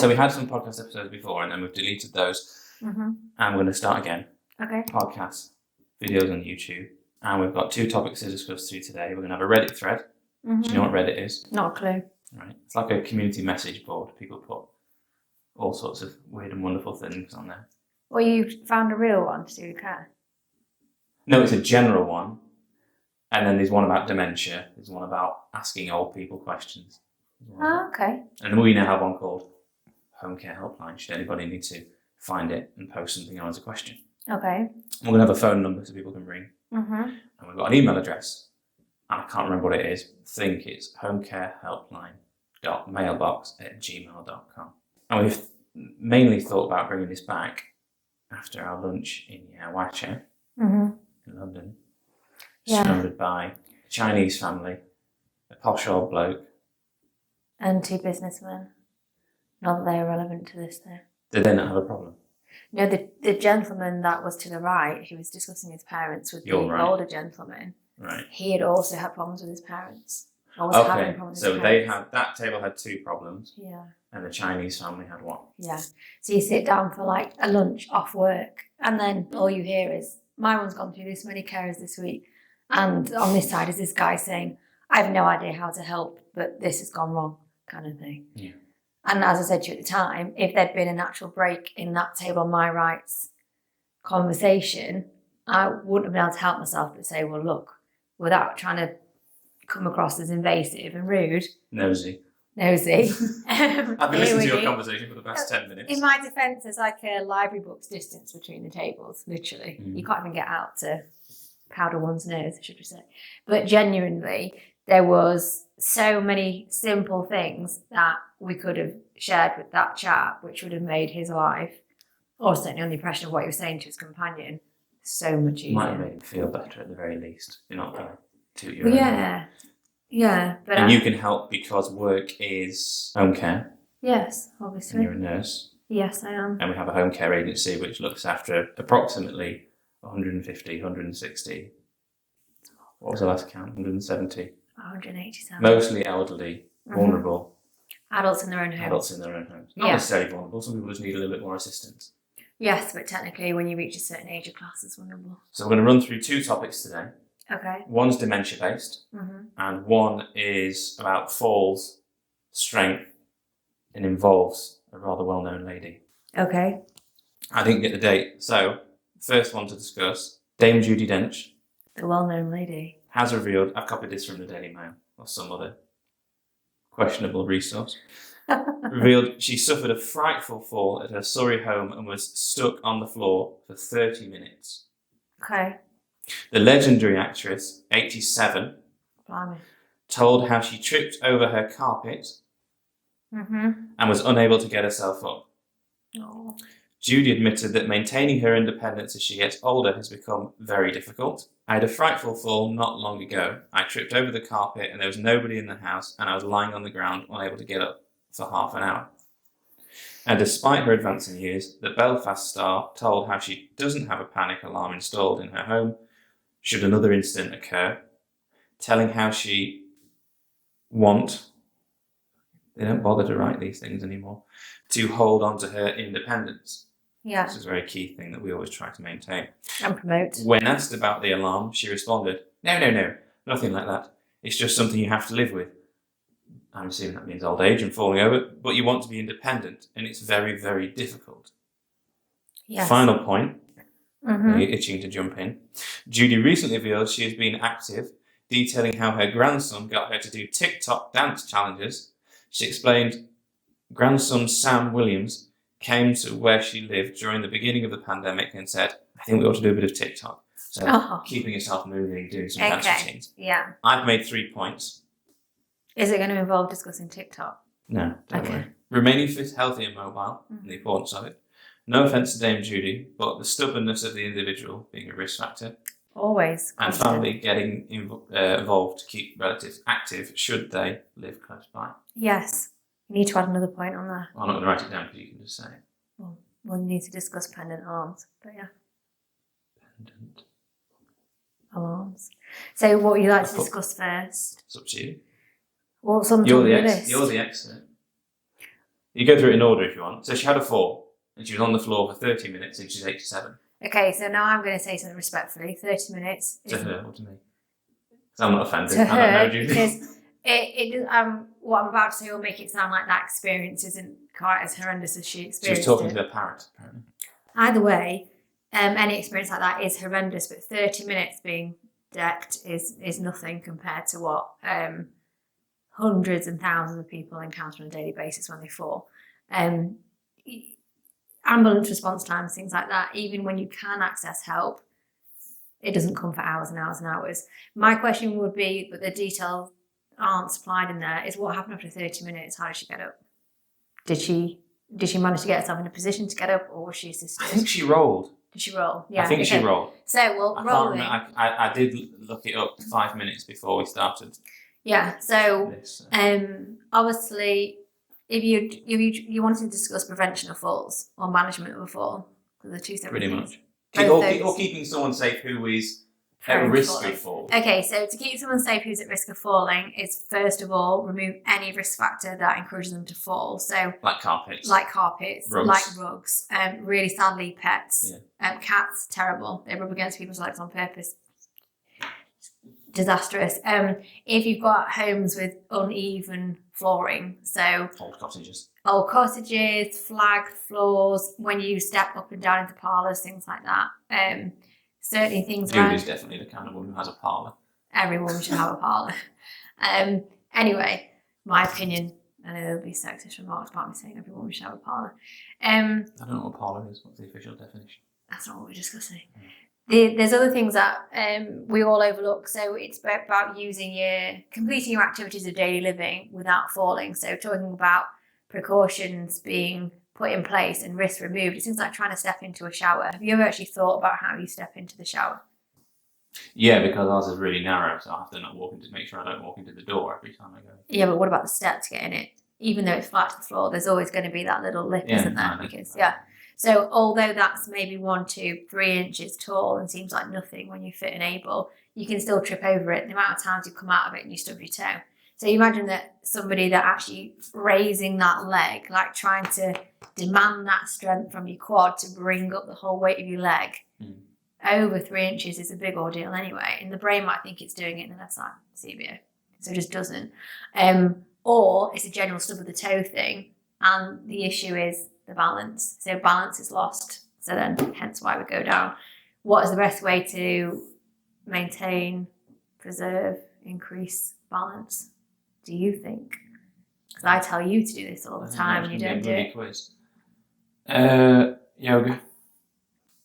So we had some podcast episodes before and then we've deleted those. And we're going to start again. Okay. Podcasts, videos on YouTube. And we've got 2 topics to discuss through today. We're going to have a Reddit thread. Do you know what Reddit is? Not a clue. Right. It's like a community message board. People put all sorts of weird and wonderful things on there. Well, you found a real one to do with care? No, it's a general one. And then there's one about dementia. There's one about asking old people questions. Oh, okay. And we now have one called Home Care Helpline, should anybody need to find it and post something on as a question. Okay. And we're going to have a phone number so people can ring. And we've got an email address. And I can't remember what it is. I think it's homecarehelpline.mailbox@gmail.com. And we've mainly thought about bringing this back after our lunch in Yawacha in London. Surrounded by a Chinese family, a posh old bloke. And 2 businessmen. Not that they are relevant to this, though. Did they not have a problem? No, the gentleman that was to the right, who was discussing his parents with the older gentleman, right? He had also had problems with his parents. Having problems so with they had, that table had 2 problems. Yeah. And the Chinese family had 1. Yeah. So you sit down for like a lunch off work, and then all you hear is, my one's gone through this many carers this week. And on this side is this guy saying, I have no idea how to help, but this has gone wrong, kind of thing. Yeah. And as I said to you at the time, if there'd been a natural break in that table on my rights conversation, I wouldn't have been able to help myself but say, well, look, without trying to come across as invasive and rude. Nosy. I've been listening to your conversation for the past 10 minutes. In my defence, there's like a library book's distance between the tables, literally. You can't even get out to powder one's nose, should we say. But genuinely, there was so many simple things that we could have shared with that chap, which would have made his life, or certainly on the impression of what he was saying to his companion, so much easier. Might have made him feel better at the very least. You're not going to toot your own horn. Yeah. But and you can help because work is home care. Yes, obviously. And you're a nurse. Yes, I am. And we have a home care agency which looks after approximately 150, 160. What was the last count? 170. 187. Mostly elderly, vulnerable. Adults in their own homes. Not necessarily vulnerable. Some people just need a little bit more assistance. Yes, but technically when you reach a certain age, your class is vulnerable. So we're going to run through 2 topics today. Okay. One's dementia based, and one is about falls, strength, and involves a rather well-known lady. Okay. I didn't get the date, so first one to discuss, Dame Judi Dench. The well-known lady. Has revealed, I've copied this from the Daily Mail or some other questionable resource, revealed she suffered a frightful fall at her Surrey home and was stuck on the floor for 30 minutes. Okay. The legendary actress, 87, told how she tripped over her carpet and was unable to get herself up. Oh. Judi admitted that maintaining her independence as she gets older has become very difficult. I had a frightful fall not long ago. I tripped over the carpet and there was nobody in the house and I was lying on the ground unable to get up for half an hour. And despite her advancing years, the Belfast star told how she doesn't have a panic alarm installed in her home should another incident occur, telling how she they don't bother to write these things anymore, to hold on to her independence. Yeah. This is a very key thing that we always try to maintain. And promote. When asked about the alarm, she responded, No, nothing like that. It's just something you have to live with. I'm assuming that means old age and falling over, but you want to be independent, and it's very, very difficult. Yes. Final point, itching to jump in. Judi recently revealed she has been active, detailing how her grandson got her to do TikTok dance challenges. She explained grandson Sam Williams came to where she lived during the beginning of the pandemic and said, I think we ought to do a bit of TikTok. So keeping yourself moving, doing some dance routines. Yeah. I've made 3 points. Is it going to involve discussing TikTok? No, don't worry. Remaining fit, healthy and mobile, and the importance of it. No offence to Dame Judi, but the stubbornness of the individual being a risk factor. Always. And family getting involved to keep relatives active should they live close by. Yes. You need to add another point on there. I'm not going to write it down because you can just say it. Well, we'll need to discuss pendant alarms, but yeah. Pendant alarms. So what would you like to discuss first? It's up to you. Well, You're the expert. You go through it in order if you want. So she had a fall, and she was on the floor for 30 minutes, and she's 87. Okay, so now I'm going to say something respectfully. 30 minutes. To her, or to me? Because I'm not offended. To I her, don't know, Judi. because what I'm about to say will make it sound like that experience isn't quite as horrendous as she experienced. She was talking to a parrot, apparently. Either way, any experience like that is horrendous, but 30 minutes being decked is nothing compared to what hundreds and thousands of people encounter on a daily basis when they fall. Ambulance response times, things like that, even when you can access help, it doesn't come for hours and hours and hours. My question would be, but the details aren't supplied in there, is what happened after 30 minutes? How did she get up? Did she manage to get herself in a position to get up, or was she assisted? I think she rolled. Did she roll? Yeah, I think she rolled. So, well, I rolling. can't remember. I did look it up 5 minutes before we started. Yeah, so this. obviously, if you wanted to discuss prevention of falls or management of a fall, they're two separate Pretty things. much. Or keeping someone safe who is at risk of fall. Okay, so to keep someone safe who's at risk of falling is, first of all, remove any risk factor that encourages them to fall. So like carpets, rugs, really sadly pets, cats, terrible. They rub against people's legs on purpose. Disastrous. If you've got homes with uneven flooring, so old cottages, flagged floors, when you step up and down into parlours, things like that. Certainly things like... Judi's definitely the kind of woman who has a parlour. Every woman should have a parlour. Anyway, my opinion, I know there'll be sexist remarks about me saying every woman should have a parlour. I don't know what a parlour is. What's the official definition? That's not what we're discussing. There's other things that we all overlook. So it's about completing your activities of daily living without falling. So talking about precautions being put in place and risks removed. It's things like trying to step into a shower. Have you ever actually thought about how you step into the shower? Yeah, because ours is really narrow, so I have to not make sure I don't walk into the door every time I go. Yeah, but what about the step to get in it? Even though it's flat to the floor, there's always going to be that little lip, isn't there? So although that's maybe 1, 2, 3 inches tall and seems like nothing when you're fit and able, you can still trip over it. The amount of times you come out of it and you stub your toe. So you imagine that somebody that actually raising that leg, like trying to demand that strength from your quad to bring up the whole weight of your leg, over 3 inches is a big ordeal anyway. And the brain might think it's doing it in the left side, CBO. So it just doesn't. Or it's a general stub of the toe thing. And the issue is the balance. So balance is lost. So then hence why we go down. What is the best way to maintain, preserve, increase balance? Do you think? Because I tell you to do this all the time and you don't do it. Quiz. Yoga.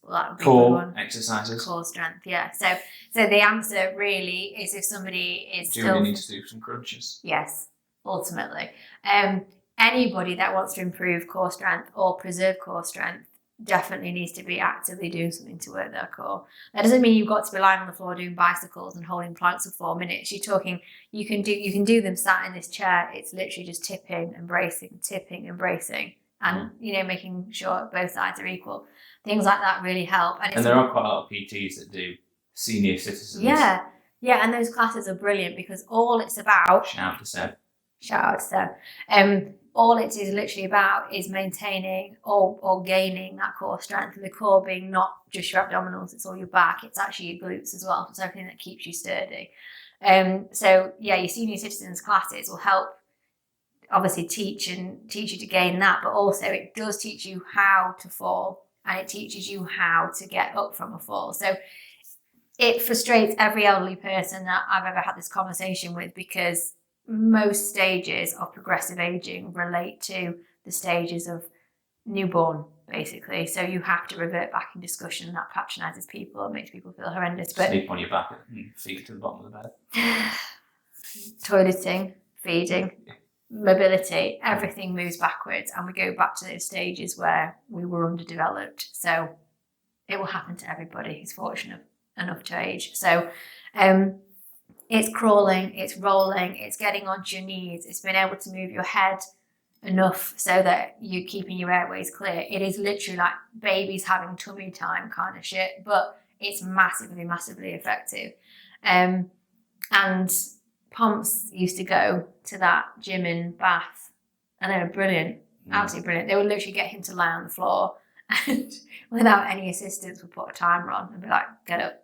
Well, that would be core a good one. Exercises. Core strength, yeah. So the answer really is if somebody is Judi needs to do some crunches. Yes, ultimately. Anybody that wants to improve core strength or preserve core strength definitely needs to be actively doing something to work their core. That doesn't mean you've got to be lying on the floor doing bicycles and holding planks for 4 minutes. You're talking, you can do them sat in this chair. It's literally just tipping and bracing, and making sure both sides are equal. Things like that really help. And there are quite a lot of PTs that do senior citizens. Yeah, and those classes are brilliant because all it's about... Shout out to Seb. All it is literally about is maintaining or gaining that core strength, and the core being not just your abdominals, it's all your back, it's actually your glutes as well. It's everything that keeps you sturdy. Your senior citizens classes will help obviously teach you to gain that, but also it does teach you how to fall and it teaches you how to get up from a fall. So it frustrates every elderly person that I've ever had this conversation with, because most stages of progressive aging relate to the stages of newborn, basically. So you have to revert back in discussion. That patronises people and makes people feel horrendous. But sleep on your back and feet to the bottom of the bed. Toileting, feeding, mobility, everything moves backwards, and we go back to those stages where we were underdeveloped. So it will happen to everybody who's fortunate enough to age. So it's crawling, it's rolling, it's getting onto your knees, it's being able to move your head enough so that you're keeping your airways clear. It is literally like babies having tummy time kind of shit, but it's massively, massively effective. And Pomps used to go to that gym in Bath, and they were brilliant. Absolutely brilliant. They would literally get him to lie on the floor and without any assistance would put a timer on and be like, get up.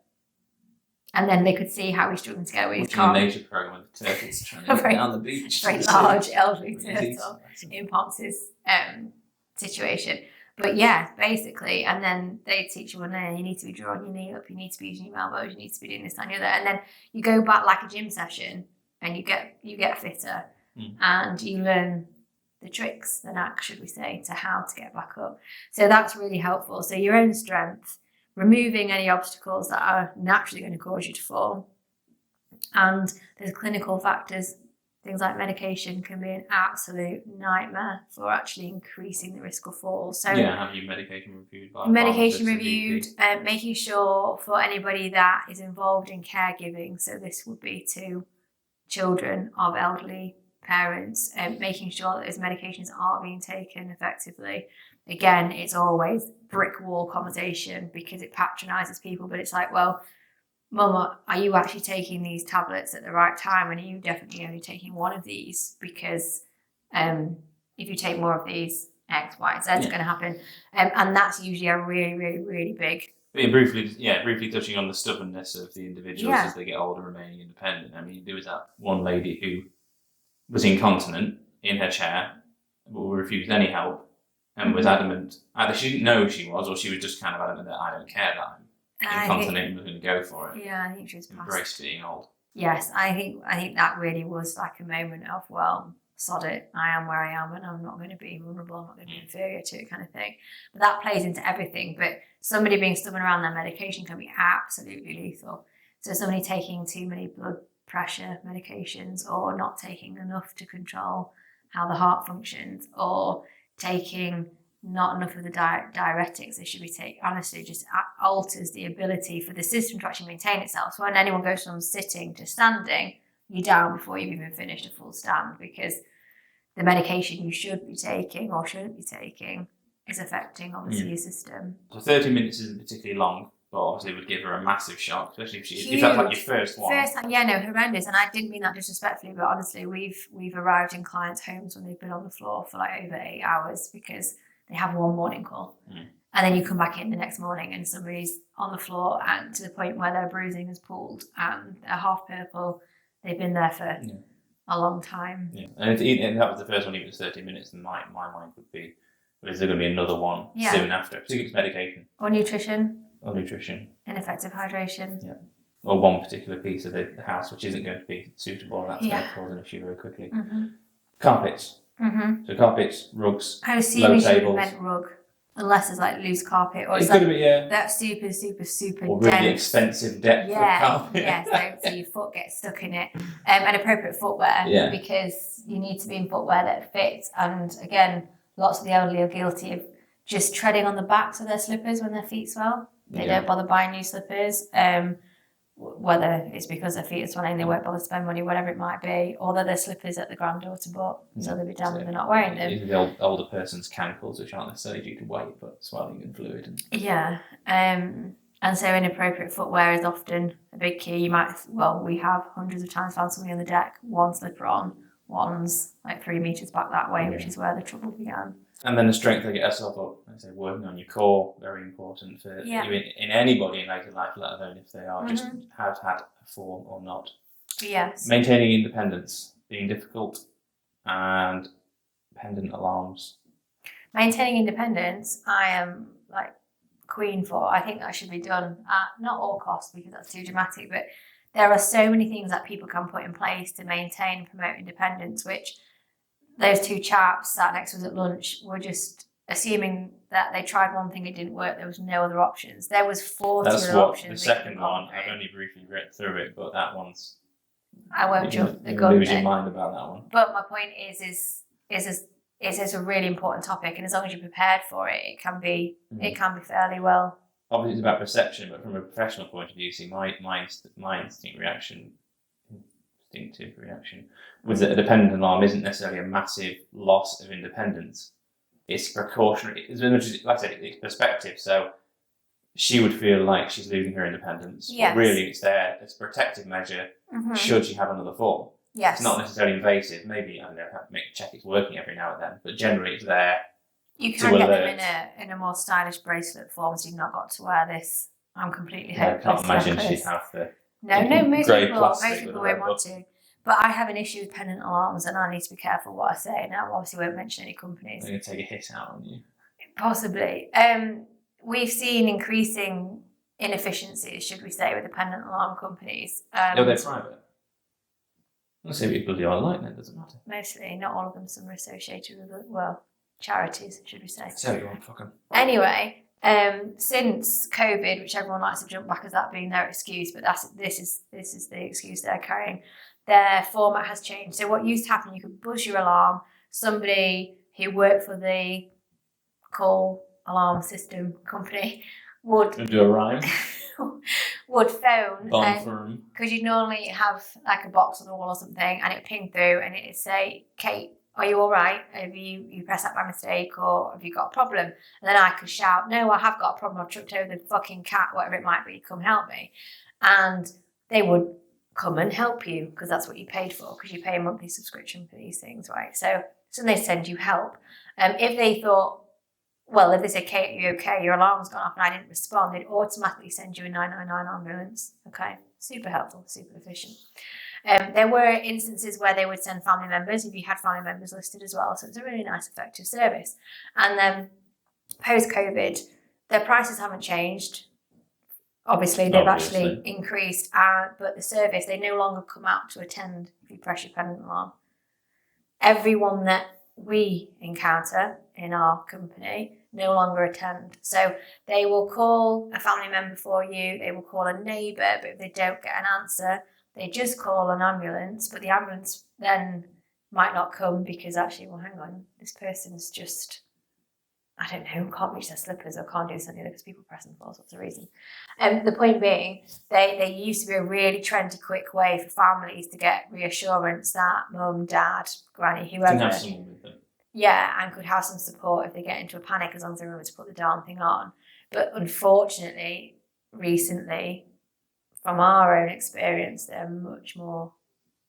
And then they could see how he's struggling to get away. Watching a nature program with the turtles trying to get down the beach. Very large elderly turtle in Ponce's situation. But yeah, basically, and then they teach you, well, no, you need to be drawing your knee up, you need to be using your elbows, you need to be doing this and the other. And then you go back like a gym session and you get fitter and you learn the tricks, the knack, should we say, to how to get back up. So that's really helpful. So your own strength, removing any obstacles that are naturally going to cause you to fall. And there's clinical factors. Things like medication can be an absolute nightmare for actually increasing the risk of fall. So have you medication reviewed by medication reviewed, making sure for anybody that is involved in caregiving, so this would be to children of elderly parents, making sure that those medications are being taken effectively. Again, it's always brick wall conversation because it patronises people, but it's like, well, Mama, are you actually taking these tablets at the right time? And are you definitely only taking one of these? Because if you take more of these, X, Y, Z is going to happen. And that's usually a really, really, really big... Briefly touching on the stubbornness of the individuals as they get older, remaining independent. I mean, there was that one lady who was incontinent in her chair, but refused any help, and was adamant. Either she didn't know she was, or she was just kind of adamant that I don't care that I'm incontinent and was going to go for it. Yeah, I think she was past. Embrace being old. Yes, I think that really was like a moment of, well, sod it, I am where I am and I'm not going to be vulnerable, I'm not going to be inferior to it, kind of thing. But that plays into everything. But somebody being stubborn around their medication can be absolutely lethal. So somebody taking too many blood pressure medications, or not taking enough to control how the heart functions, or taking not enough of the diuretics they should be taking, honestly just alters the ability for the system to actually maintain itself. So when anyone goes from sitting to standing, you're down before you've even finished a full stand, because the medication you should be taking or shouldn't be taking is affecting obviously your system. So 30 minutes isn't particularly long, but obviously would give her a massive shock, especially if that's like your first one. First time, yeah, no, horrendous. And I didn't mean that disrespectfully, but honestly, we've arrived in clients' homes when they've been on the floor for like over 8 hours because they have one morning call. And then you come back in the next morning and somebody's on the floor, and to the point where their bruising is pulled and they're half purple. They've been there for a long time. Yeah, and that was the first one, even 30 minutes, and my mind would be, is there going to be another one soon after? Particularly it's medication. Or nutrition. Ineffective hydration. Yeah. Or one particular piece of the house which isn't going to be suitable, and that's going to cause an issue very quickly. Carpets. So carpets, rugs, I was assuming she would have meant rug, unless it's like loose carpet, or it's going to be that super or dense, really expensive depth of carpet. So your foot gets stuck in it. And appropriate footwear, because you need to be in footwear that fits. And again, lots of the elderly are guilty of just treading on the backs of their slippers when their feet swell. They don't bother buying new slippers. Whether it's because their feet are swelling, they won't bother to spend money, whatever it might be, or that their slippers that the granddaughter bought, so they'll be damned if they're not wearing them. These are the older person's cankles, which aren't necessarily due to weight, but swelling and fluid. And so inappropriate footwear is often a big key. We have hundreds of times found somebody on the deck, one slipper on, one's like 3 meters back that way, which is where the trouble began. And then the strength to get yourself up. I say working on your core, very important for even in anybody in later life, let alone if they are just have had a fall or not. Yes. Maintaining independence, being difficult, and pendant alarms. Maintaining independence, I am like queen for. I think that should be done at not all costs, because that's too dramatic, but there are so many things that people can put in place to maintain and promote independence, which those two chaps sat next to us at lunch were just assuming that they tried one thing, it didn't work, there was no other options. There was 40 other options. The second one, I've only briefly read through it, but that one's... I won't jump the gun. Lose your mind about that one. But my point is a really important topic, and as long as you're prepared for it, it can be fairly well. Obviously, it's about perception, but from a professional point of view, see, my instinctive reaction was that a dependent alarm isn't necessarily a massive loss of independence. It's precautionary. Like I said, it's perspective. So she would feel like she's losing her independence. Yes. But really, it's there as a protective measure should she have another fall. Yes. It's not necessarily invasive. Maybe, I don't know, check it's working every now and then, but generally it's there. You can get them in a more stylish bracelet form, so you've not got to wear this. I'm completely hopeless. I can't imagine she'd have the most people won't want up. to. But I have an issue with pendant alarms, and I need to be careful what I say. Now, obviously, won't mention any companies. They're going to take a hit out on you. Possibly. We've seen increasing inefficiencies, should we say, with the pendant alarm companies. No, they're private. Let's say people do online, then, doesn't matter. Mostly, not all of them. Some are associated with, charities, should we say. So you want fucking. Anyway, since COVID, which everyone likes to jump back as that being their excuse, but this is the excuse they're carrying. Their format has changed. So what used to happen, you could buzz your alarm. Somebody who worked for the call alarm system company would do a rhyme. would phone, because you'd normally have like a box on the wall or something, and it would ping through, and it'd say, "Kate, are you all right? Have you pressed that by mistake, or have you got a problem?" And then I could shout, "No, I have got a problem. I've tripped over the fucking cat, whatever it might be. Come help me." And they would come and help you, because that's what you paid for, because you pay a monthly subscription for these things, right? So they send you help. If they thought, well, if they say, "Kate, are you okay? Your alarm's gone off," and I didn't respond, they'd automatically send you a 999 ambulance. Okay, super helpful, super efficient. There were instances where they would send family members, if you had family members listed as well. So it's a really nice, effective service. And then post-COVID, their prices haven't changed. Obviously, they've actually increased, but the service, they no longer come out to attend if you press your pendant alarm. Everyone that we encounter in our company no longer attend. So they will call a family member for you, they will call a neighbour, but if they don't get an answer, they just call an ambulance, but the ambulance then might not come because actually, well, hang on, this person's just, I don't know, can't reach their slippers or can't do something because people press them for all sorts of reasons. The point being, they used to be a really trendy, quick way for families to get reassurance that mum, dad, granny, whoever, have someone with them. Yeah, and could have some support if they get into a panic, as long as they remember to put the darn thing on. But unfortunately, recently, from our own experience, they're much more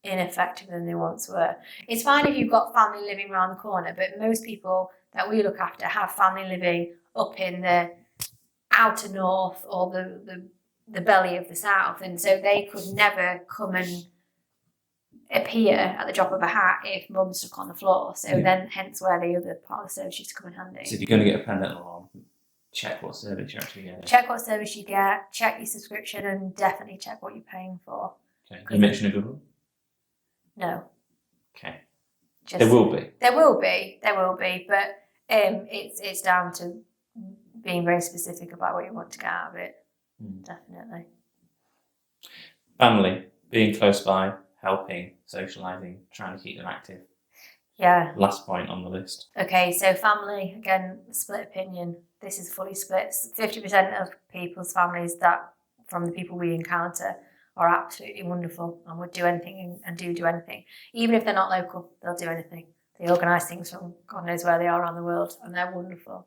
ineffective than they once were. It's fine if you've got family living around the corner, but most people that we look after have family living up in the outer north or the belly of the south, and so they could never come and appear at the drop of a hat if mum's stuck on the floor. So then hence where the other part of the service used to come in handy. So if you're going to get a pendant alarm, check what service you're actually getting. Check what service you get, check your subscription, and definitely check what you're paying for. Okay. You mentioned a good one? No. Okay. There will be, but it's down to being very specific about what you want to get out of it. Definitely. Family, being close by, helping, socialising, trying to keep them active. Yeah. Last point on the list. Okay, so family, again, split opinion. This is fully split. 50% of people's families that, from the people we encounter, are absolutely wonderful and would do anything and do anything. Even if they're not local, they'll do anything. They organise things from God knows where they are around the world, and they're wonderful.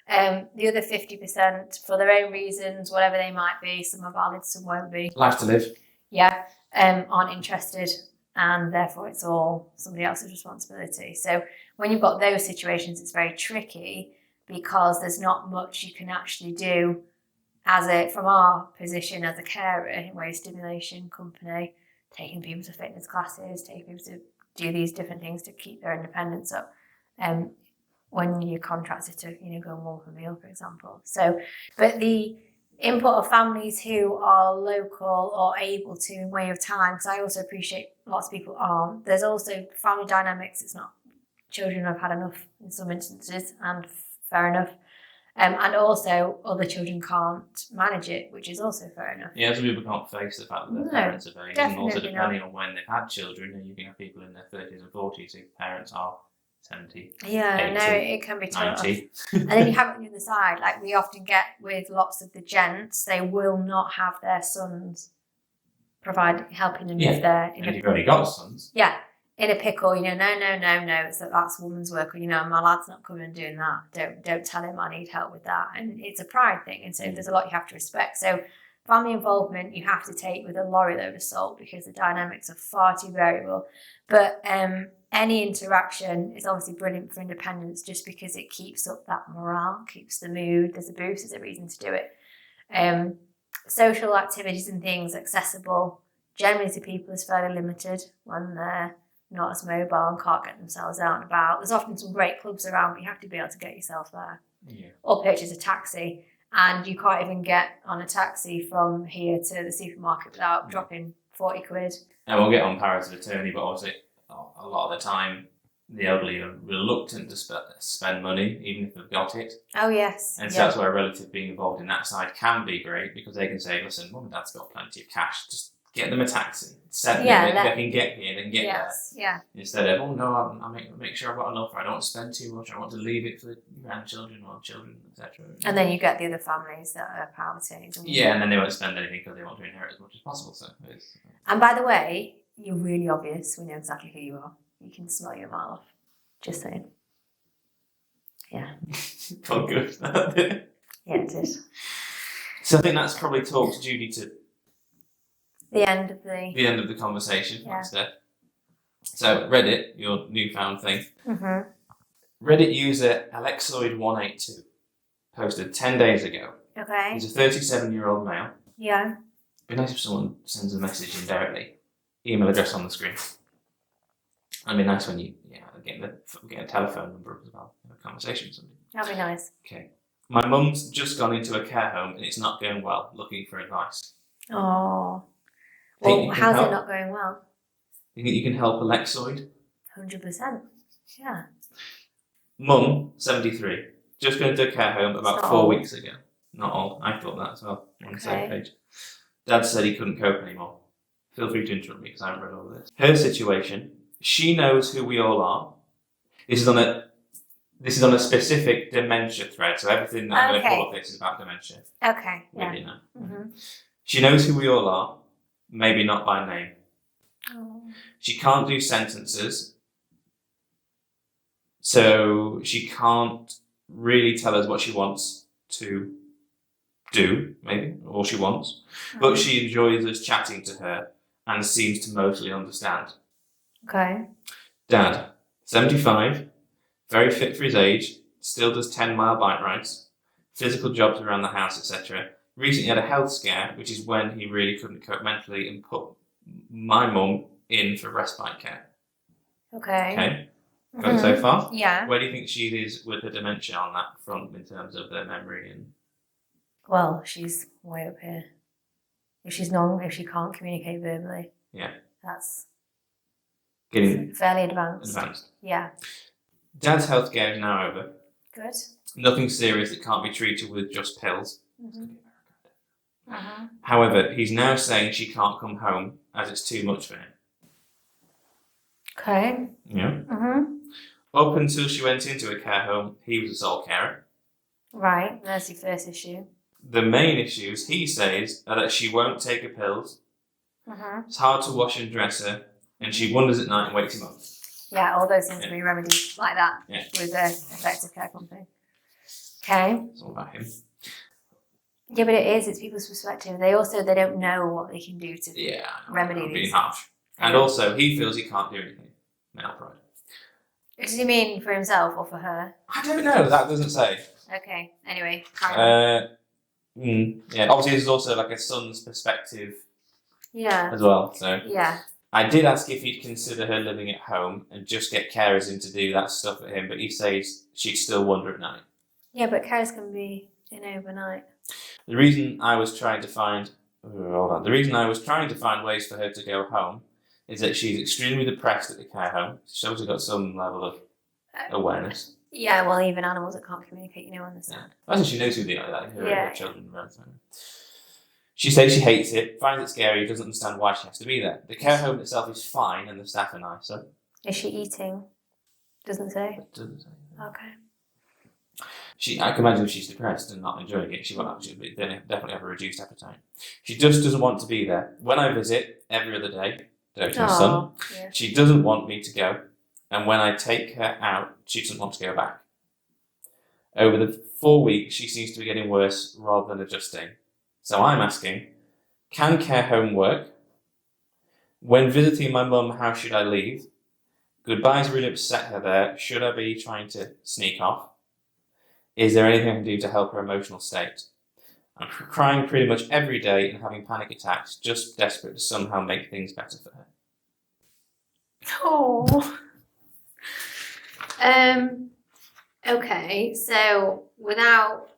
The other 50%, for their own reasons, whatever they might be, some are valid, some won't be. Life to live. Yeah, aren't interested, and therefore it's all somebody else's responsibility. So when you've got those situations, it's very tricky because there's not much you can actually do from our position as a carer in a stimulation company, taking people to fitness classes, taking people to do these different things to keep their independence up. When you're contracted to, go and walk a meal, for example. So, but the input of families who are local or able to in way of time, because I also appreciate lots of people aren't. There's also family dynamics. It's not, children have had enough in some instances, and fair enough. And also other children can't manage it, which is also fair enough. Yeah, some people can't face the fact that their parents are very young, and also depending on when they've had children, you can have people in their 30s and 40s whose parents are 70, 80, it can be tough. 90. And then you have it on the other side, like we often get with lots of the gents, they will not have their sons helping them with their... And you've already got sons. Yeah, in a pickle, no, that's woman's work, or, my lad's not coming and doing that. Don't tell him I need help with that. And it's a pride thing, and so there's a lot you have to respect. So family involvement you have to take with a lorry load of salt because the dynamics are far too variable. But any interaction is obviously brilliant for independence just because it keeps up that morale, keeps the mood. There's a boost, there's a reason to do it. Social activities and things accessible generally to people is fairly limited when they're not as mobile and can't get themselves out and about. There's often some great clubs around, but you have to be able to get yourself there. Yeah. Or purchase a taxi. And you can't even get on a taxi from here to the supermarket without dropping 40 quid. And we'll get on powers of attorney, but obviously a lot of the time the elderly are reluctant to spend money, even if they've got it. Oh, yes. And so that's where a relative being involved in that side can be great, because they can say, listen, Mum and Dad's got plenty of cash, just get them a taxi. Set them they can get here and get there. Yeah. Instead of, oh no, I'll make sure I've got enough, or I don't want to spend too much, I want to leave it for the grandchildren or children, etc. And then you get the other families that are power of attorney. Yeah, and then they won't spend anything because they want to inherit as much as possible. So And by the way, you're really obvious. We know exactly who you are. You can smell your mile off. Just saying. Yeah. Felt good. Yeah, it did. So I think that's probably talked Judi to the end of the conversation. Yeah. So Reddit, your newfound thing. Mm-hmm. Reddit user Alexoid182 posted 10 days ago. Okay. He's a 37-year-old male. Yeah. It'd be nice if someone sends a message indirectly. Email address on the screen. It'd be nice when you get a telephone number as well. Have a conversation with somebody. That'd be nice. Okay. My mum's just gone into a care home and it's not going well. Looking for advice. Oh. Well, how's it not going well? You think you can help Alexoid? 100%. Yeah. Mum, 73. Just going to a care home about 4 weeks ago. Not old. I thought that as well. On the same page. Dad said he couldn't cope anymore. Feel free to interrupt me because I haven't read all of this. Her situation. She knows who we all are. This is on a specific dementia thread, so everything that I'm going to pull up this is about dementia. Okay. Yeah. Maybe not. Mm-hmm. She knows who we all are, maybe not by name. Oh. She can't do sentences, so she can't really tell us what she wants to do, maybe, or she wants. Mm-hmm. But she enjoys us chatting to her and seems to mostly understand. Okay. Dad, 75, very fit for his age, still does 10-mile bike rides, physical jobs around the house, etc. Recently had a health scare, which is when he really couldn't cope mentally and put my mum in for respite care. Okay. Got it so far? Yeah. Where do you think she is with her dementia on that front in terms of their memory and? Well, she's way up here. If she can't communicate verbally. Yeah. That's getting fairly advanced. Yeah. Dad's health care is now over. Good. Nothing serious that can't be treated with just pills. Mm-hmm. However, he's now saying she can't come home as it's too much for him. Okay. Yeah. Mm-hmm. Up until she went into a care home, he was a sole carer. Right, that's your first issue. The main issues, he says, are that she won't take her pills. Mm-hmm. It's hard to wash and dress her, and she wanders at night and wakes him up. Yeah, all those things can be remedied like that with an effective care company. Okay. It's all about him. Yeah, but it's people's perspective. They don't know what they can do to remedy these. Being harsh. And also, he feels he can't do anything. Male pride. Does he mean for himself or for her? I don't know. That doesn't say. Okay. Anyway. Yeah. Obviously, there's also like a son's perspective. Yeah. As well. So. Yeah. I did ask if he'd consider her living at home and just get carers in to do that stuff at him, but he says she'd still wander at night. Yeah, but carers can be in overnight. The reason I was trying to find ways for her to go home is that she's extremely depressed at the care home. She's obviously got some level of awareness. Yeah, well, even animals that can't communicate, understand. Yeah. I think she knows who they are, like her children around the time. She says she hates it, finds it scary, doesn't understand why she has to be there. The care home itself is fine and the staff are nice. So. Is she eating? Doesn't say. It doesn't say. Okay. I can imagine if she's depressed and not enjoying it, she will definitely have a reduced appetite. She just doesn't want to be there. When I visit every other day, to her son, she doesn't want me to go. And when I take her out, she doesn't want to go back. Over the 4 weeks, she seems to be getting worse rather than adjusting. So I'm asking, Can care home work? When visiting my mum, how should I leave? Goodbyes really upset her there. Should I be trying to sneak off? Is there anything I can do to help her emotional state? I'm crying pretty much every day and having panic attacks, just desperate to somehow make things better for her. Oh. Okay, so without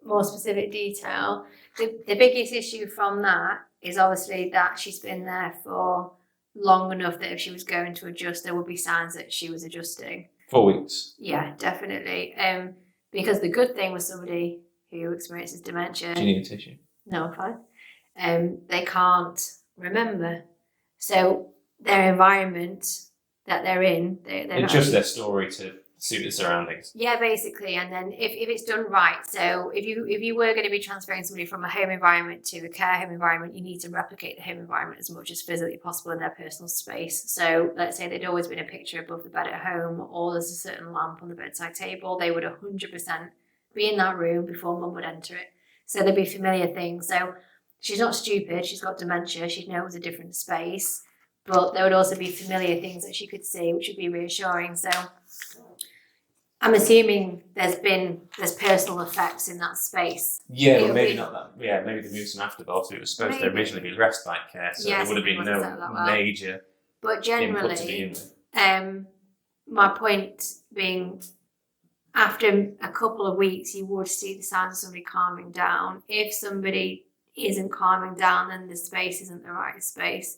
more specific detail, the biggest issue from that is obviously that she's been there for long enough that if she was going to adjust, there would be signs that she was adjusting. 4 weeks. Yeah, definitely. Because the good thing with somebody who experiences dementia... Do you need a tissue? No, I'm fine. They can't remember. So their environment that they're in... They're adjust their story to suit the surroundings. Yeah, basically. And then if it's done right, so if you were going to be transferring somebody from a home environment to a care home environment, you need to replicate the home environment as much as physically possible in their personal space. So let's say there'd always been a picture above the bed at home, or there's a certain lamp on the bedside table, they would 100% be in that room before mum would enter it. So there'd be familiar things. So she's not stupid, she's got dementia, she'd know it was a different space, but there would also be familiar things that she could see, which would be reassuring. So I'm assuming there's personal effects in that space. Yeah, but maybe not that. Yeah, maybe they moved some afterthoughts. It was supposed to originally be respite care, so Yeah, there would have been no major But input to begin generally, with. my point being, after a couple of weeks, you would see the signs of somebody calming down. If somebody isn't calming down, then the space isn't the right space.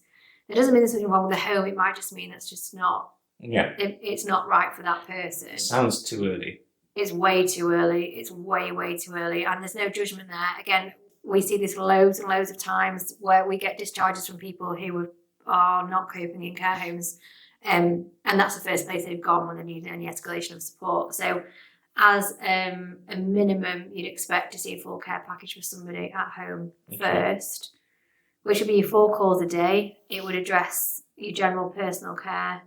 It doesn't mean there's something wrong with the home. It might just mean that's just not. Yeah. It's not right for that person. It sounds too early. It's way too early. It's way, way too early. And there's no judgment there. Again, we see this loads and loads of times where we get discharges from people who are not coping in care homes. And that's the first place they've gone when they need any escalation of support. So as a minimum, you'd expect to see a full care package for somebody at home first, which would be 4 calls a day. It would address your general personal care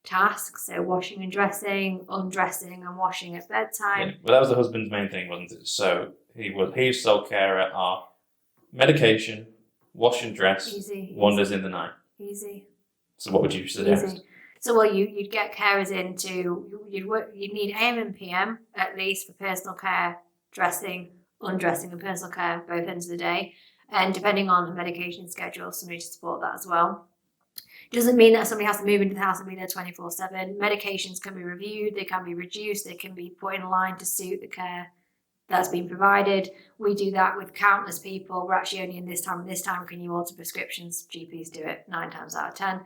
tasks, so washing and dressing, undressing and washing at bedtime. Yeah. Well, that was the husband's main thing, wasn't it? So his sole carer are medication, wash and dress, wanders in the night. Easy. So what would you suggest? Easy. So you'd get carers in you'd need AM and PM at least for personal care, dressing, undressing and personal care both ends of the day. And depending on the medication schedule, somebody to support that as well. Doesn't mean that somebody has to move into the house and be there 24/7. Medications can be reviewed, they can be reduced, they can be put in line to suit the care that's been provided. We do that with countless people. We're actually only in this time can you alter prescriptions? GPs do it 9 times out of 10.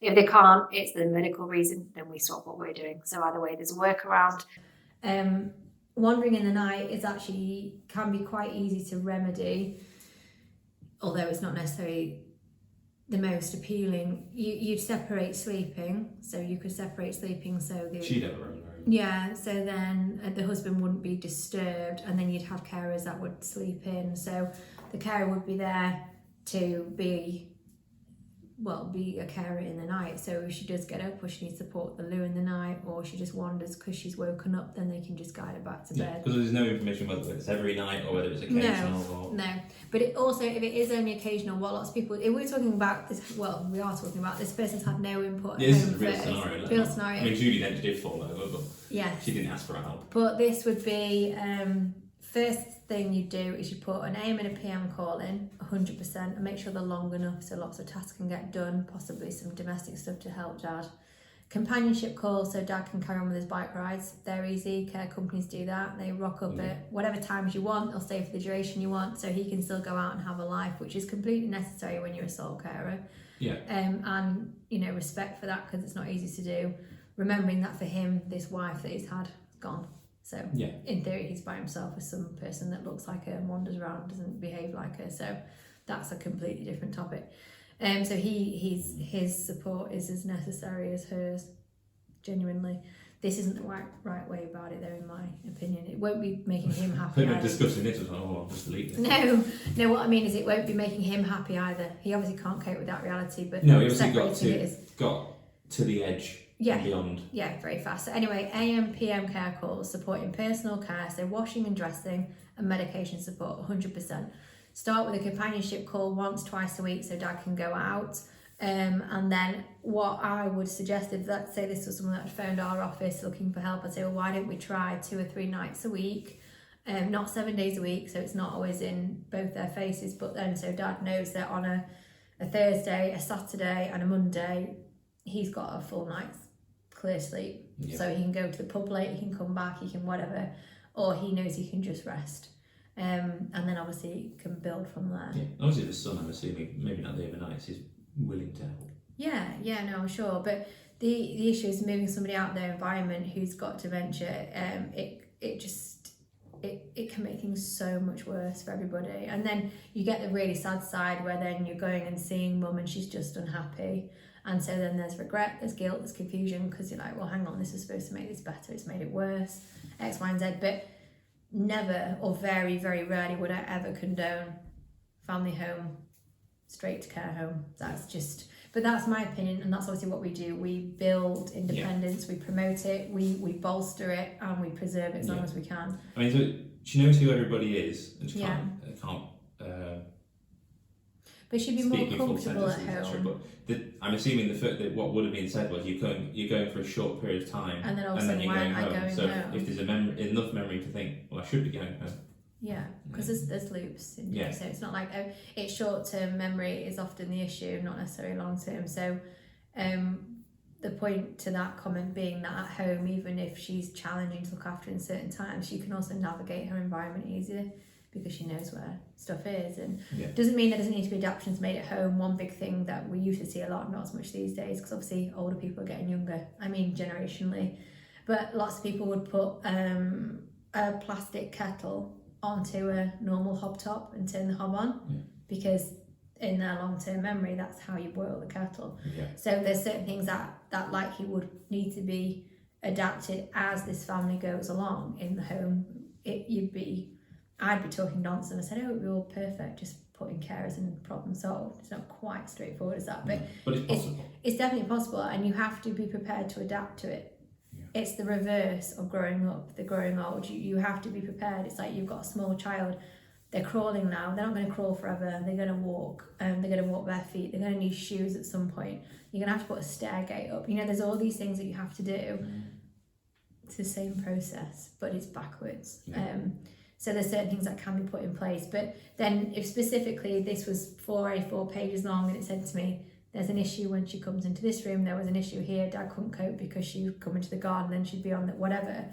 If they can't, it's the medical reason, then we swap what we're doing. So either way, there's a workaround. Wandering in the night can be quite easy to remedy, although it's not necessarily the most appealing. You'd separate sleeping, so you could separate sleeping so she'd have her own room. Yeah, so then the husband wouldn't be disturbed, and then you'd have carers that would sleep in. So the carer would be there to be a carer in the night. So if she does get up or she needs support the loo in the night, or she just wanders because she's woken up, then they can just guide her back to bed. Because there's no information whether it's every night or whether it's occasional. No. But it also, if it is only occasional, what lots of people, if we're talking about this, we are talking about this person's had no input. Yeah, this is a real scenario. Real scenario. I mean, Judi Dench did fall over, but yes, she didn't ask for help. But this would be, first thing you do is you put an AM and a PM call in, 100%, and make sure they're long enough so lots of tasks can get done, possibly some domestic stuff to help dad. Companionship calls so dad can carry on with his bike rides. They're easy, care companies do that. They rock up at whatever times you want, they'll stay for the duration you want, so he can still go out and have a life, which is completely necessary when you're a sole carer. Yeah. And, respect for that, because it's not easy to do. Remembering that for him, this wife that he's had is gone. So in theory, he's by himself with some person that looks like her and wanders around, doesn't behave like her. So that's a completely different topic. So his support is as necessary as hers, genuinely. This isn't the right way about it, though, in my opinion. It won't be making him happy. We're discussing this, I'll just delete this. No, what I mean is it won't be making him happy either. He obviously can't cope with that reality, but no, he obviously got to the edge. And beyond. Yeah, very fast. So anyway, AM, PM care calls supporting personal care, so washing and dressing and medication support, 100%. start with a companionship call once, twice a week so dad can go out. And then what I would suggest, if let's say this was someone that had phoned our office looking for help, I'd say, well, why don't we try 2 or 3 nights a week, not 7 days a week, so it's not always in both their faces, but then so dad knows that on a Thursday, a Saturday and a Monday, he's got a full night's clear sleep. Yeah. So he can go to the pub late, he can come back, he can whatever, or he knows he can just rest. And then obviously he can build from there. Yeah, obviously the son, I'm assuming, maybe not the overnights, is willing to help. Yeah, no, I'm sure. But the issue is moving somebody out of their environment who's got dementia. It can make things so much worse for everybody. And then you get the really sad side where then you're going and seeing mum and she's just unhappy. And so then there's regret, there's guilt, there's confusion, because you're like, well, hang on, this is supposed to make this better, it's made it worse, X, Y, and Z. But never, or very, very rarely would I ever condone family home straight to care home. But that's my opinion, and that's obviously what we do. We build independence, we promote it, we bolster it, and we preserve it as long as we can. I mean, so she knows who everybody is, and she can't but she'd be more comfortable at home. But I'm assuming that what would have been said was you're going for a short period of time, and then all of a sudden, you're going home. So home? if there's enough memory to think, well, I should be going home. Yeah, because there's loops. So it's not like it's short-term memory is often the issue, not necessarily long-term. So the point to that comment being that at home, even if she's challenging to look after in certain times, she can also navigate her environment easier because she knows where stuff is. And doesn't mean there doesn't need to be adaptations made at home. One big thing that we used to see a lot, not as much these days, because obviously older people are getting younger, I mean generationally, but lots of people would put a plastic kettle onto a normal hob top and turn the hob on, because in their long-term memory that's how you boil the kettle. So there's certain things that likely would need to be adapted as this family goes along in the home. I'd be talking nonsense. I said, oh, it would be all perfect, just put in carers and problem solved. It's not quite straightforward as that, but it's possible. It's definitely possible, and you have to be prepared to adapt to it. It's the reverse of growing up, the growing old. You have to be prepared. It's like you've got a small child, they're crawling now, they're not going to crawl forever, they're going to walk, they're going to walk bare feet, they're going to need shoes at some point, you're going to have to put a stair gate up. There's all these things that you have to do. It's the same process, but it's backwards. So there's certain things that can be put in place. But then if specifically this was 4 A4 pages long and it said to me, there's an issue when she comes into this room, there was an issue here, dad couldn't cope because she'd come into the garden, then she'd be on the whatever,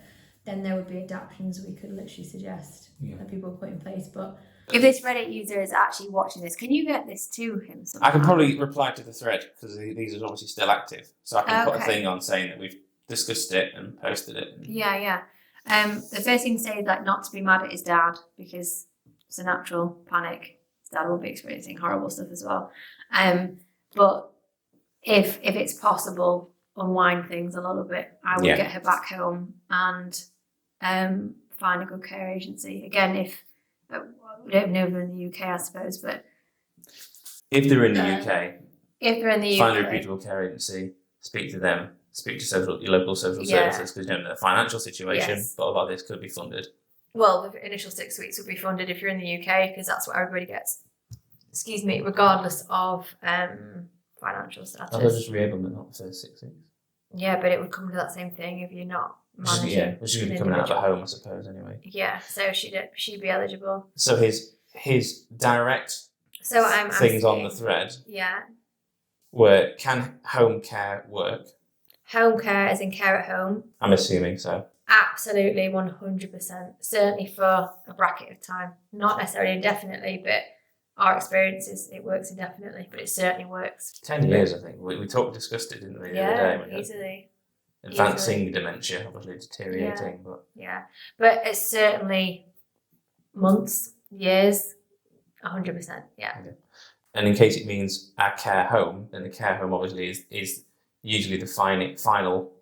then there would be adaptations we could literally suggest that people put in place. But if this Reddit user is actually watching this, can you get this to him somehow? I can probably reply to the thread because these are obviously still active. So I can put a thing on saying that we've discussed it and posted it. Yeah. The first thing to say is not to be mad at his dad, because it's a natural panic. His dad will be experiencing horrible stuff as well. But if it's possible, unwind things a little bit. I would get her back home and find a good care agency. Again, we don't know if they're in the UK, I suppose, but if they're in the UK, find a reputable care agency, speak to them, speak to your local social services, because you don't know the financial situation, but a lot of this could be funded. Well, the initial 6 weeks would be funded if you're in the UK, because that's what everybody gets. Regardless of financial status. I'll just reablement not the first 6 weeks. Yeah, but it would come to that same thing if you're not managing. Which is going to be coming out of the home, I suppose, anyway. Yeah, so she'd be eligible. So his direct things on the thread. Yeah. Were, can home care work? Home care as in care at home? I'm assuming so. Absolutely, 100%. Certainly for a bracket of time. Not necessarily indefinitely, but our experience is it works indefinitely, but it certainly works. 10 years, I think. We discussed it, didn't we, the other day? Easily. Advancing dementia, obviously deteriorating. But it's certainly months, years, 100%, okay. And in case it means a care home, then the care home obviously is usually the final.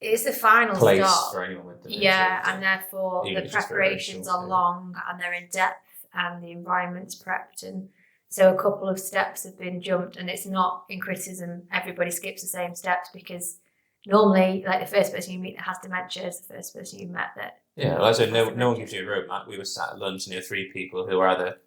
It's the final place stop for anyone with dementia. Yeah, and therefore the preparations are long and they're in depth and the environment's prepped, and so a couple of steps have been jumped. And it's not in criticism, everybody skips the same steps, because normally the first person you meet that has dementia is the first person you met that. Yeah, well, I said no one gives you a roadmap. We were sat at lunch and there were 3 people who were either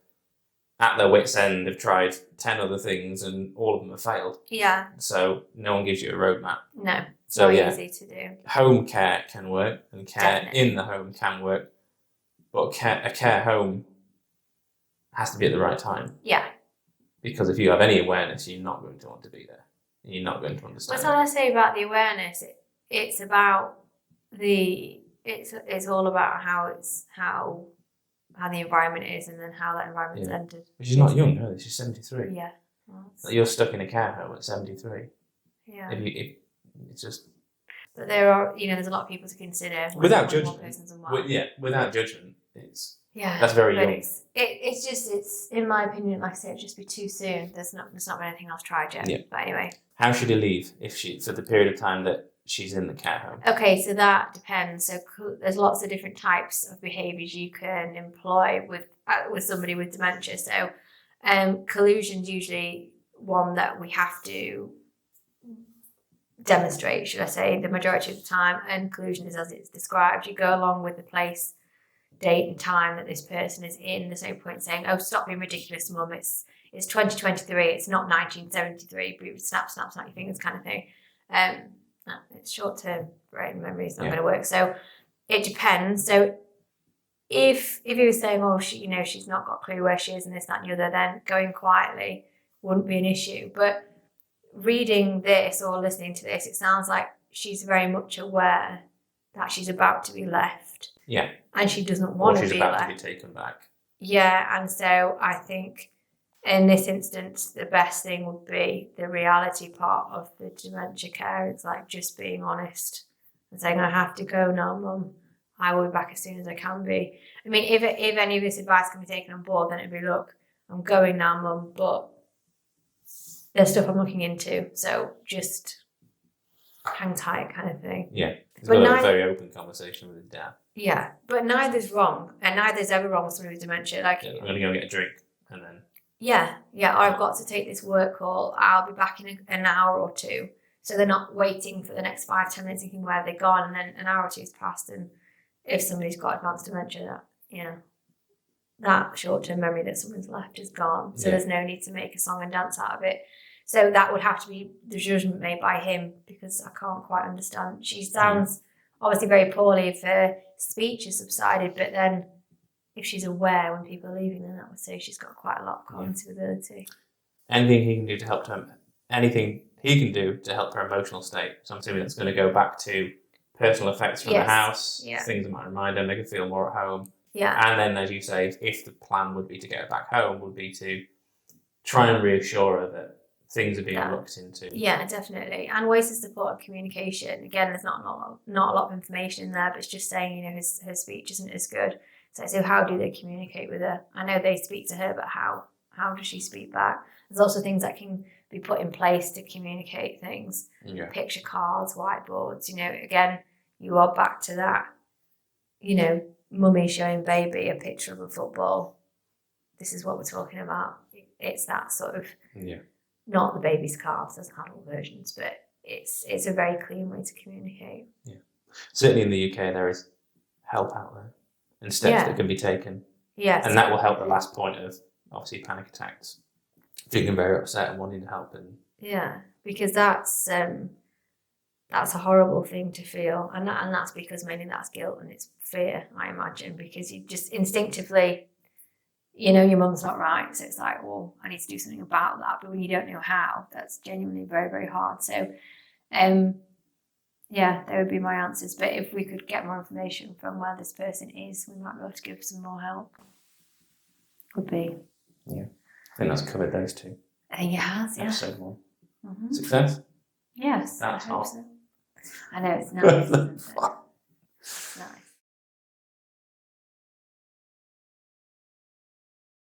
at their wits' end have tried 10 other things and all of them have failed. Yeah. So no one gives you a roadmap. No. So Not easy to do. home care can work and care Definitely. in the home can work, but a care home has to be at the right time. Yeah. Because if you have any awareness, you're not going to want to be there. You're not going to understand. That's what I say about the awareness. It's about it's all about how the environment is, and then how that environment's entered. But she's not young, no. She's 73. Yeah. You're stuck in a care home at 73. Yeah. If it's just. But there are, there's a lot of people to consider. Without judgment. Without judgment, that's very young. It's in my opinion, like I said, it'd just be too soon. There's not been anything else tried yet. Yeah. But anyway. How should he leave for the period of time that she's in the care home? Okay, so that depends. So there's lots of different types of behaviours you can employ with somebody with dementia. So collusion's usually one that we have to demonstrate, should I say, the majority of the time. And collusion is as it's described. You go along with the place, date and time that this person is in. There's no point saying, oh, stop being ridiculous, Mum. It's 2023. It's not 1973. But snap your fingers kind of thing. It's short-term brain memory is not going to work. So it depends. So if he was saying, oh, she's not got a clue where she is and this, that and the other, then going quietly wouldn't be an issue. But reading this or listening to this, it sounds like she's very much aware that she's about to be left. Yeah. And she doesn't want to be left. She's about to be taken back. Yeah, and so I think in this instance, the best thing would be the reality part of the dementia care. It's like just being honest and saying, I have to go now, Mum. I will be back as soon as I can be. I mean, if any of this advice can be taken on board, then it'd be, look, I'm going now, Mum, but there's stuff I'm looking into, so just hang tight kind of thing. Yeah, he's got a very open conversation with his dad. Yeah, but neither's wrong, and neither's ever wrong with somebody with dementia. Like, I'm going to go get a drink, and then... Yeah, I've got to take this work call. I'll be back in an hour or two. So they're not waiting for the next 5-10 minutes thinking, where have they gone? And then an hour or two's passed, and if somebody's got advanced dementia, that short-term memory that someone's left is gone. So there's no need to make a song and dance out of it. So that would have to be the judgment made by him, because I can't quite understand. She sounds obviously very poorly if her speech has subsided, but then if she's aware when people are leaving, then that would say she's got quite a lot of cognitive ability. Anything he can do to help her emotional state. So I'm assuming that's going to go back to personal effects from the house, things that might remind her, make her feel more at home. Yeah. And then, as you say, if the plan would be to get her back home, would be to try and reassure her that things are being looked into. Yeah, definitely. And ways to support communication. Again, there's not a lot of information in there, but it's just saying, her speech isn't as good. So how do they communicate with her? I know they speak to her, but how does she speak back? There's also things that can be put in place to communicate things. Yeah. Picture cards, whiteboards. Again, you are back to that. Mummy showing baby a picture of a football. This is what we're talking about. It's that sort of not the baby's cards, there's adult versions, but it's a very clean way to communicate. Yeah, certainly in the UK there is help out there and steps that can be taken. Yes, and that will help the last point of obviously panic attacks, feeling very upset and wanting to help. And because that's a horrible thing to feel, and that's because mainly that's guilt and it's fear, I imagine, because you just instinctively, your mum's not right, so it's like, well, I need to do something about that. But when you don't know how, that's genuinely very, very hard. So, they would be my answers. But if we could get more information from where this person is, we might be able to give some more help. Would be. Yeah, I think that's covered those two. I think it has, Episode 1. Mm-hmm. Success? Yes. That's hot. So. I know, it's nice. Isn't it? Nice.